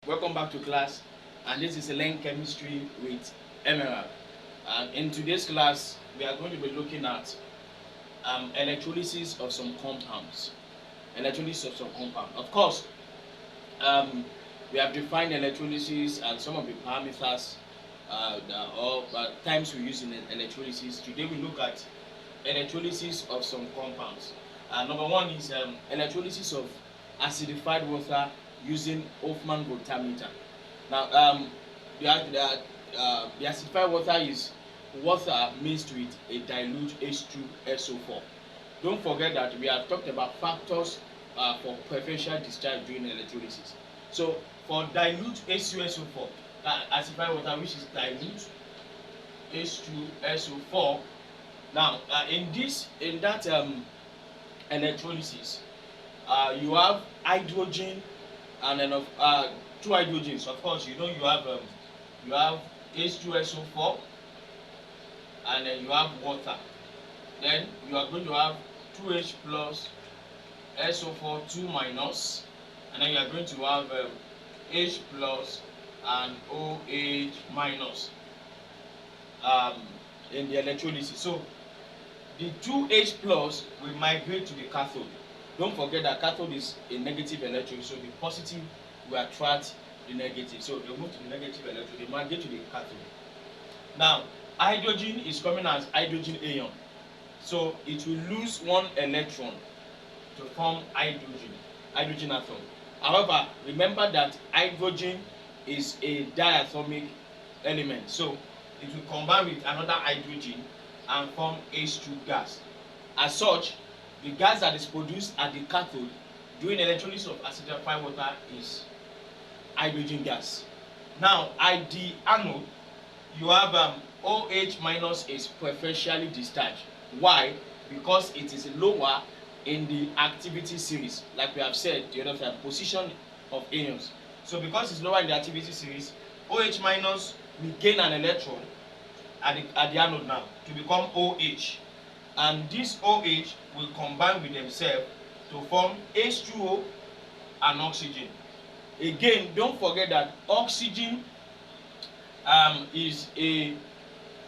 Welcome back to class, and this is Learn Chemistry with Emerald. And in today's class, we are going to be looking at electrolysis of some compounds. Electrolysis of some compound. Of course, we have defined electrolysis and some of the parameters or times we use in electrolysis. Today we look at electrolysis of some compounds. Number one is electrolysis of acidified water using Hofmann voltameter. Now, the acidified water is water mixed with a dilute H2SO4. Don't forget that we have talked about factors for preferential discharge during electrolysis. So, for dilute H2SO4, acidified water which is dilute H2SO4. Now, in that electrolysis, you have hydrogen and then two hydrogens. Of course, you have H2SO4 and then you have water. Then you are going to have 2H plus SO4 2 minus, and then you are going to have H plus and OH minus in the electrolysis. So the 2H plus will migrate to the cathode. Don't forget that cathode is a negative electron, so the positive will attract the negative. So they move to the negative electron, they migrate to the cathode. Now, hydrogen is coming as hydrogen ion, so it will lose one electron to form hydrogen atom. However, remember that hydrogen is a diatomic element, so it will combine with another hydrogen and form H2 gas. As such, the gas that is produced at the cathode during electrolysis of acidified water is hydrogen gas. Now, at the anode, you have OH minus is preferentially discharged. Why? Because it is lower in the activity series, like we have said the other time, position of ions. So because it's lower in the activity series, OH minus will gain an electron at the anode now to become OH, and this OH will combine with themselves to form H2O and oxygen. Again, don't forget that oxygen is a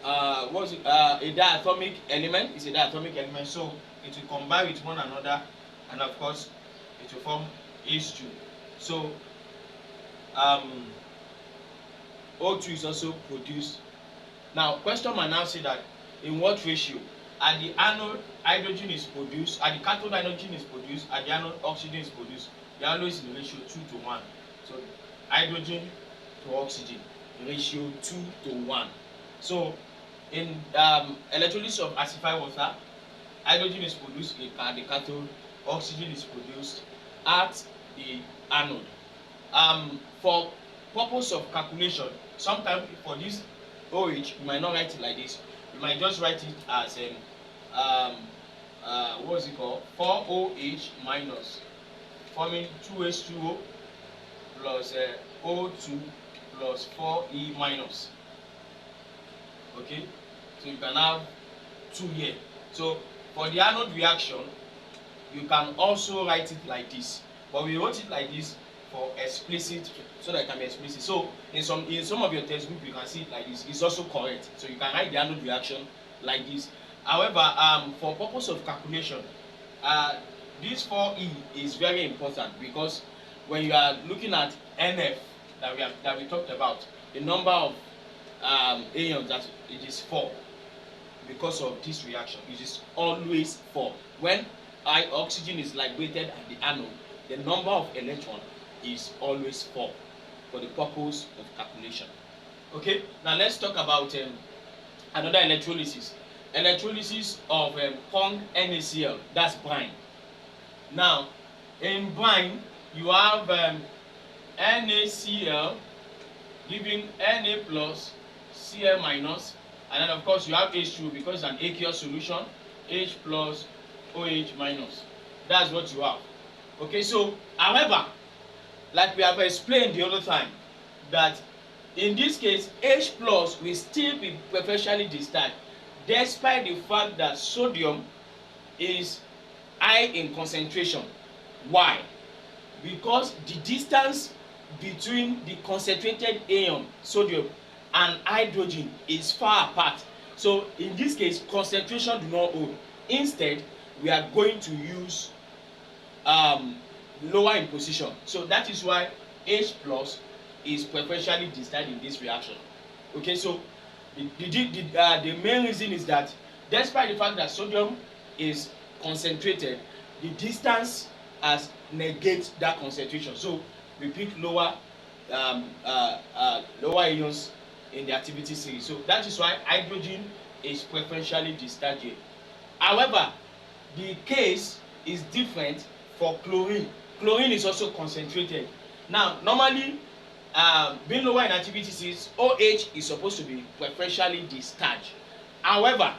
diatomic element. It's a diatomic element, so it will combine with one another, and of course it will form H2. So O2 is also produced. Now, question might now say that in what ratio? At the anode, hydrogen is produced. At the cathode, hydrogen is produced. At the anode, oxygen is produced. They are always in ratio 2 to 1. So hydrogen to oxygen, ratio 2 to 1. So in electrolysis of acidified water, hydrogen is produced at the cathode, oxygen is produced at the anode. For purpose of calculation, sometimes for this OH, you might not write it like this. You might just write it as what is it called? 4OH minus, forming 2H2O plus O2 plus 4E minus. Okay, so you can have 2 here. So for the anode reaction, you can also write it like this, but we wrote it like this for explicit, so that it can be explicit. So in some of your textbook you can see it like this. It's also correct. So you can write the anode reaction like this. However, for purpose of calculation, this 4E is very important, because when you are looking at NF that we talked about, the number of ions, that it is 4 because of this reaction. It is always 4. When oxygen is liberated at the anode, the number of electrons is always 4 for the purpose of calculation. Okay, now let's talk about another electrolysis. Electrolysis of Pong NaCl, that's brine. Now, in brine, you have NaCl giving Na plus Cl minus, and then of course you have H2 because it's an aqueous solution, H plus OH minus. That's what you have. Okay, so however, like we have explained the other time, that in this case H plus will still be preferentially discharged despite the fact that sodium is high in concentration. Why? Because the distance between the concentrated ion sodium and hydrogen is far apart. So in this case, concentration do not hold. Instead, we are going to use lower in position. So that is why H plus is preferentially discharged in this reaction. Okay, so the main reason is that despite the fact that sodium is concentrated, the distance has negate that concentration. So we pick lower lower ions in the activity series. So that is why hydrogen is preferentially discharged here. However, the case is different for chlorine. Chlorine is also concentrated. Now, normally, being lower in activity series, OH is supposed to be preferentially discharged. However,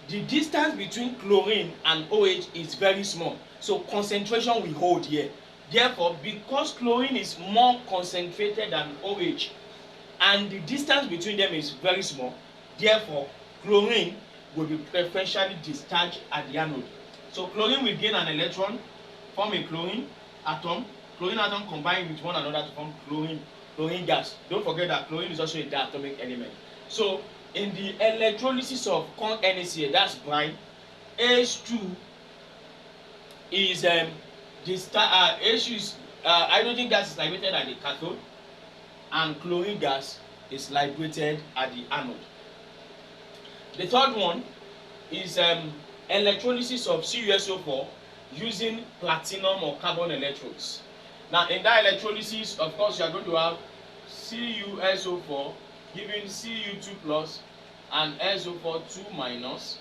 the distance between chlorine and OH is very small, so concentration will hold here. Therefore, because chlorine is more concentrated than OH and the distance between them is very small, therefore chlorine will be preferentially discharged at the anode. So chlorine will gain an electron, form a chlorine atom. Chlorine atom combine with one another to form chlorine gas. Don't forget that chlorine is also a diatomic element. So in the electrolysis of corn NaCl, that's brine, H2 is hydrogen gas is liberated at the cathode and chlorine gas is liberated at the anode. The third one is electrolysis of CuSO4 using platinum or carbon electrodes. Now in that electrolysis, of course, you are going to have CuSO4 giving Cu2 plus and SO4 2 minus,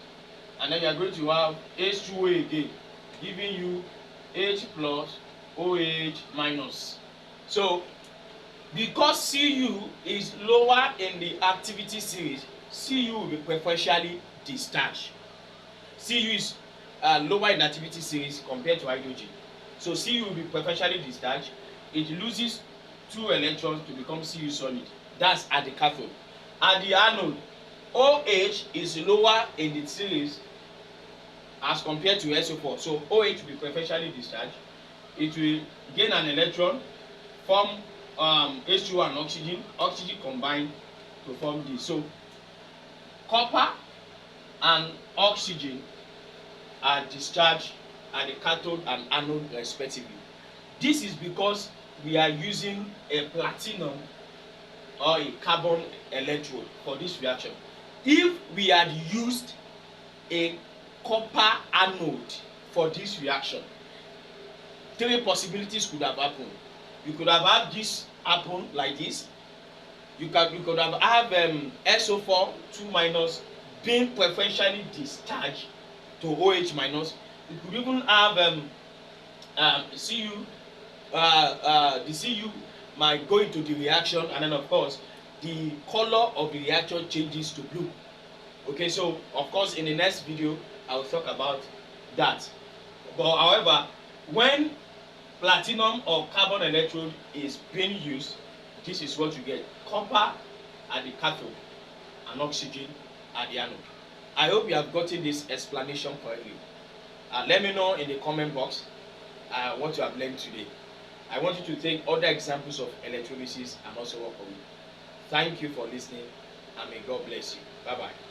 and then you are going to have H2O again giving you H plus OH minus. So because Cu is lower in the activity series, Cu will be preferentially discharged. Cu is lower in activity series compared to hydrogen, so Cu will be preferentially discharged. It loses 2 electrons to become Cu solid. That's at the cathode. At the anode, OH is lower in the series as compared to SO4, so OH will be preferentially discharged. It will gain an electron, form H2O and oxygen combine to form this. So copper and oxygen are discharged at the cathode and anode respectively. This is because we are using a platinum or a carbon electrode for this reaction. If we had used a copper anode for this reaction, 3 possibilities could have happened. You could have had this happen like this. You could have SO4 2 minus being preferentially discharged to OH minus. You could even have the Cu might go into the reaction, and then of course the color of the reaction changes to blue. Okay, so of course in the next video I will talk about that. But however, when platinum or carbon electrode is being used, this is what you get: copper at the cathode and oxygen at the anode. I hope you have gotten this explanation correctly. Let me know in the comment box what you have learned today. I want you to take other examples of electrolysis and also work on it. Thank you for listening, and may God bless you. Bye bye.